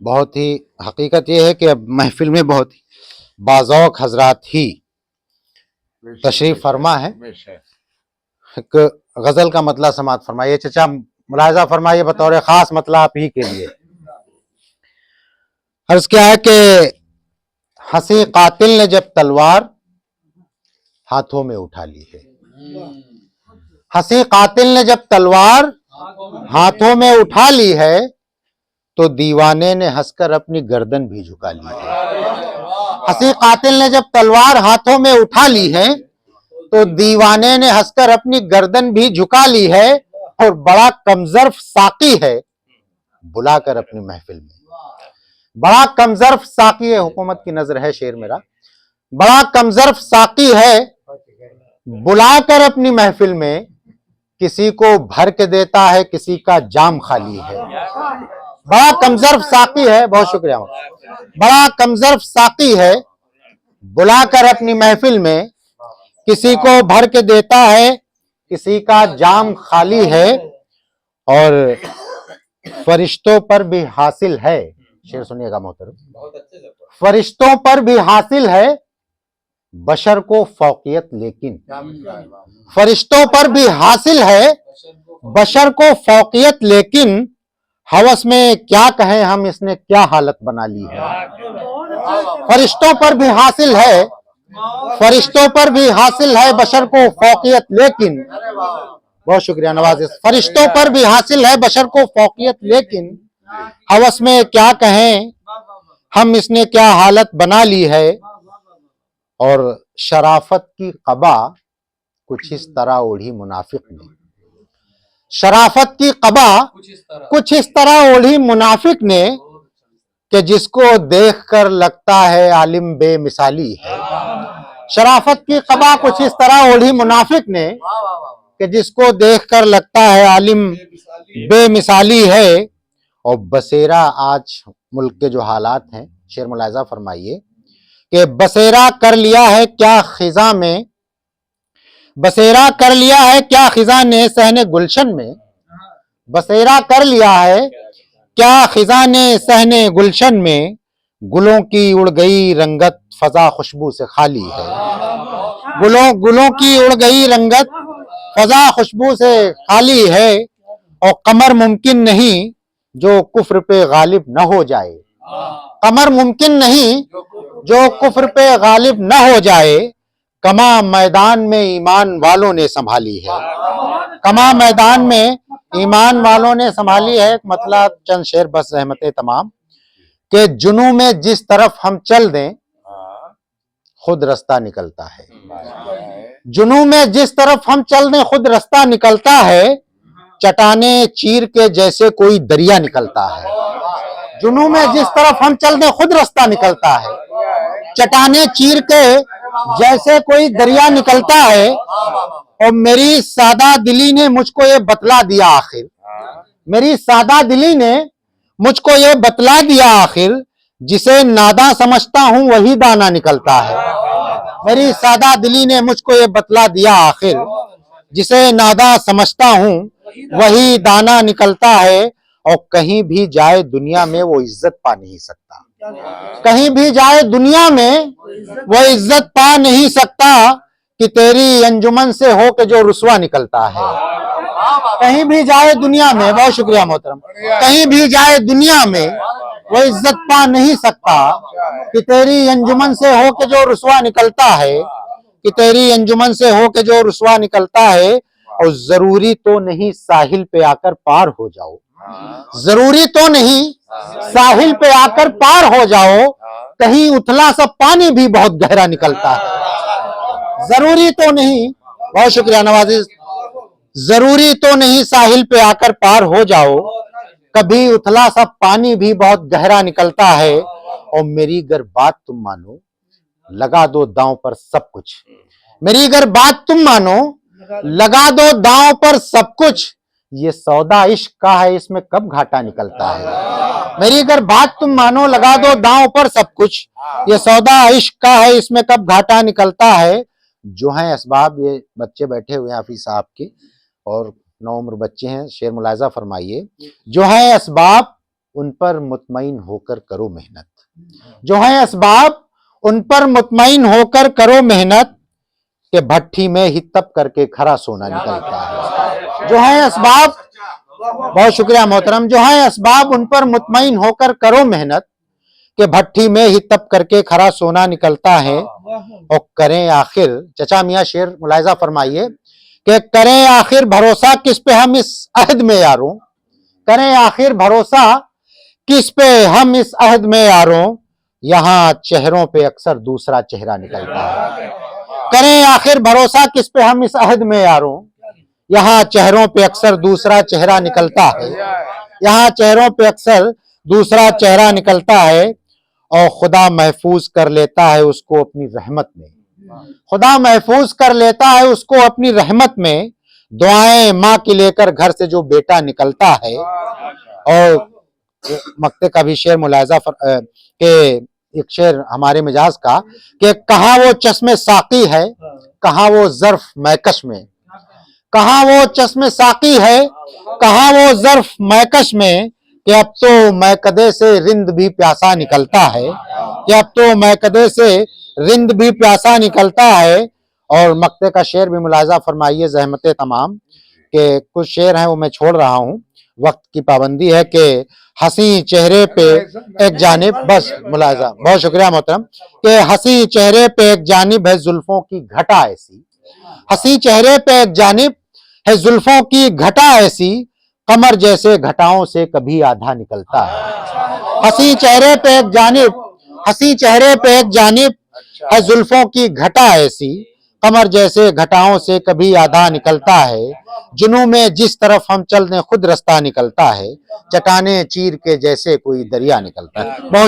बहुत ही हकीकत यह है कि अब महफिल में बहुत ही बाज़ौक़ हजरात ही तशरीफ़ फरमा है। एक गज़ल का मतला समात फरमाइए चचा, मुलाहिज़ा फरमाइए बतौर ख़ास मतला आप ही के लिए। अर्ज़ क्या है कि हंसी कातिल ने जब तलवार हाथों में उठा ली है, हंसी कातिल ने जब तलवार हाथों में उठा ली है, तो दीवाने ने हंसकर अपनी गर्दन भी झुका ली है। हंसी कातिल ने जब तलवार हाथों में उठा ली है, तो दीवाने ने हंसकर अपनी गर्दन भी झुका ली है। और बड़ा कमजर्फ साकी है बुलाकर अपनी महफिल में, बड़ा कमजर्फ साकी है, हुकूमत की नजर है शेर मेरा, बड़ा कमजर्फ साकी है बुलाकर अपनी महफिल में, किसी को भर के देता है किसी का जाम खाली है। बड़ा कमजर्फ साकी है, बहुत शुक्रिया, बड़ा कमजर्फ साकी है बुलाकर अपनी महफिल में, किसी को भर के देता है किसी का जाम खाली है। और फरिश्तों पर भी हासिल है, शेर सुनिएगा मोहतरम, फरिश्तों पर भी हासिल है बशर को फौकियत, लेकिन फरिश्तों पर भी हासिल है बशर को फौकियत, लेकिन हवस में क्या कहें हम, इसने क्या हालत बना ली है। फरिश्तों पर भी हासिल है, फरिश्तों पर भी हासिल है बशर को फौकियत, लेकिन, बहुत शुक्रिया नवाज़िश, फरिश्तों पर भी हासिल है बशर को फौकियत, लेकिन हवस में क्या कहें हम, इसने क्या हालत बना ली है। और शराफत की क़बा कुछ इस तरह ओढ़ी मुनाफिक ने, शराफत की क़बा कुछ इस तरह ओढ़ी मुनाफिक ने, कि जिसको देखकर लगता है आलिम बेमिसाली है। शराफत की क़बा कुछ इस तरह ओढ़ी मुनाफिक ने, कि जिसको देखकर लगता है आलिम बेमिसाली है। और बसेरा आज मुल्क के जो हालात हैं, शेर मुलाहिज़ा फरमाइए कि बसेरा कर लिया है क्या खिज़ा में, बसेरा कर लिया है क्या खिज़ा ने सहने गुलशन में, बसेरा कर लिया है क्या खिज़ा ने सहने गुलशन में, गुलों की उड़ गई रंगत फजा खुशबू से खाली है। गुलों की उड़ गई रंगत फजा खुशबू से खाली है। और कमर मुमकिन नहीं जो कुफ्र पे गालिब न हो जाए, कमर मुमकिन नहीं जो कुफ्र पे गालिब न हो जाए, कमा मैदान में ईमान वालों ने संभाली है। कमा मैदान में ईमान वालों ने संभाली है। मतलब चंद शेर बस रहमते तमाम, कि जुनू में जिस तरफ हम चल दें खुद रास्ता निकलता है, जुनू में जिस तरफ हम चल दें खुद रास्ता निकलता है, चटाने चीर के जैसे कोई दरिया निकलता है। जुनू में जिस तरफ हम चल दें खुद रास्ता निकलता है, चटाने चीर के जैसे कोई दरिया निकलता है। और मेरी सादा दिली ने मुझको ये बतला दिया आखिर, मेरी सादा दिली ने मुझको ये बतला दिया आखिर, जिसे नादा समझता हूं वही दाना निकलता है। मेरी सादा दिली ने मुझको ये बतला दिया आखिर, जिसे नादा समझता हूं वही दाना निकलता है। और कहीं भी जाए दुनिया में वो इज्जत पा नहीं सकता, कहीं भी जाए दुनिया में वो इज्जत पा नहीं सकता, कि तेरी अंजुमन से हो के जो रुसवा निकलता है। कहीं भी जाए दुनिया में, बहुत शुक्रिया मोहतरम, कहीं भी जाए दुनिया में वो इज्जत पा नहीं सकता, कि तेरी अंजुमन से हो के जो रुसवा निकलता है, कि तेरी अंजुमन से हो के जो रुसवा निकलता है। और जरूरी तो नहीं साहिल पे आकर पार हो जाओ, जरूरी तो नहीं साहिल पे आकर पार हो जाओ, कहीं उथला सा पानी भी बहुत गहरा निकलता है। जरूरी तो नहीं, बहुत शुक्रिया नवाज़िश, जरूरी तो नहीं साहिल पे आकर पार हो जाओ, कभी उथला सा पानी भी बहुत गहरा निकलता है। और मेरी अगर बात तुम मानो लगा दो दांव पर सब कुछ, मेरी अगर बात तुम मानो लगा दो दांव पर सब कुछ, ये सौदा इश्क का है इसमें कब घाटा निकलता है। मेरी अगर बात तुम मानो लगा दो दांव पर सब कुछ, ये सौदा इश्क का है इसमें कब घाटा निकलता है। जो है असबाब, ये बच्चे बैठे हुए हैं हाफिज साहब के और नौ उम्र बच्चे हैं, शेर मुलाहिज़ा फरमाइए, जो है असबाब उन पर मुतमईन होकर करो मेहनत। जो है असबाब उन पर मुतमईन होकर करो मेहनत, के भट्ठी में ही तप करके खरा सोना निकलता है। जो है असबाब, बहुत शुक्रिया मोहतरम, जो है असबाब उन पर मुतमईन होकर करो मेहनत, के भट्ठी में ही तप करके खरा सोना निकलता है। और करें आखिर, चचा मियाँ शेर मुलाहिजा फरमाइए कि करें आखिर भरोसा किस पे हम इस अहद में यारों, करें आखिर भरोसा किस पे हम इस अहद में यारों, यहाँ चेहरों पे अक्सर दूसरा चेहरा निकलता है। करें आखिर भरोसा किस पे हम इस अहद में यारों, यहाँ चेहरों पे अक्सर दूसरा चेहरा निकलता है। यहाँ चेहरों पे अक्सर दूसरा चेहरा निकलता है। और खुदा महफूज कर लेता है उसको अपनी रहमत में, खुदा महफूज कर लेता है उसको अपनी रहमत में। दुआएं माँ की लेकर घर से जो बेटा निकलता है। और मक्ते का भी शेर मुलाहिजा के एक शेर हमारे मिजाज का, कि कहाँ वो चश्मे साकी है, कहाँ वो ज़र्फ मैकश में, कहाँ वो चश्मे साकी है, कहाँ वो ज़र्फ मैकश में, कि अब तो मैकदे से रिंद भी प्यासा निकलता है, कि अब तो मैकदे से रिंद भी प्यासा निकलता है। और मक्ते का शेर भी मुलाहिजा फरमाइए ज़हमत तमाम, के कुछ शेर हैं वो मैं छोड़ रहा हूँ, वक्त की पाबंदी है। कि हंसी चेहरे पे एक जानिब, बस मुलाहिजा, बहुत शुक्रिया मोहतरम, कि हंसी चेहरे पे एक जानिब है जुल्फों की घटा ऐसी, हंसी चेहरे पे एक जानिब है जुल्फों की घटा ऐसी, कमर जैसे घटाओं से कभी आधा निकलता है। हंसी चेहरे पे एक जानिब, हंसी चेहरे पे एक जानिब है जुल्फों की घटा ऐसी, कमर जैसे घटाओं से कभी आधा निकलता है। जुनू में जिस तरफ हम चल दें खुद रास्ता निकलता है, चट्टाने चीर के जैसे कोई दरिया निकलता है। बहुत